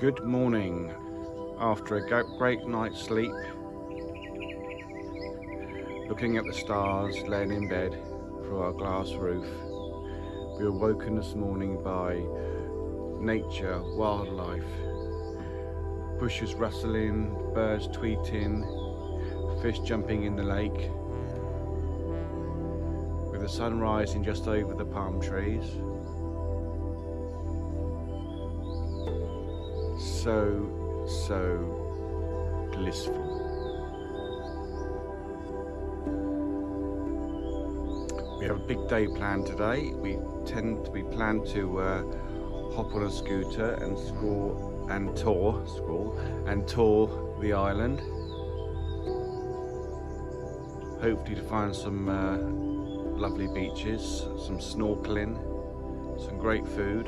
Good morning. After a great night's sleep, looking at the stars, laying in bed through our glass roof, we were woken this morning by nature, wildlife, bushes rustling, birds tweeting, fish jumping in the lake, with the sun rising just over the palm trees. So blissful. We have a big day planned today. We plan to hop on a scooter and tour the island. Hopefully to find some lovely beaches, some snorkeling, some great food.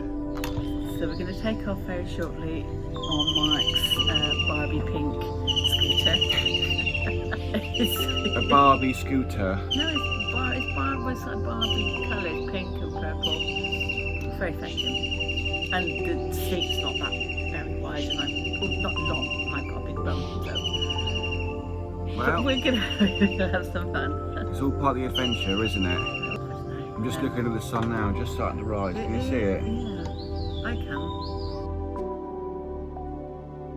So we're going to take off very shortly on Mike's Barbie pink scooter. A Barbie scooter. No, it's Barbie colours, pink and purple. It's very fashion. And the seat's not that very wide, and not long. I've got a big bum, so Well, we're going to have some fun. it's all part of the adventure, isn't it? I'm just looking at the sun now, just starting to rise. Can you see it? Yeah, I can.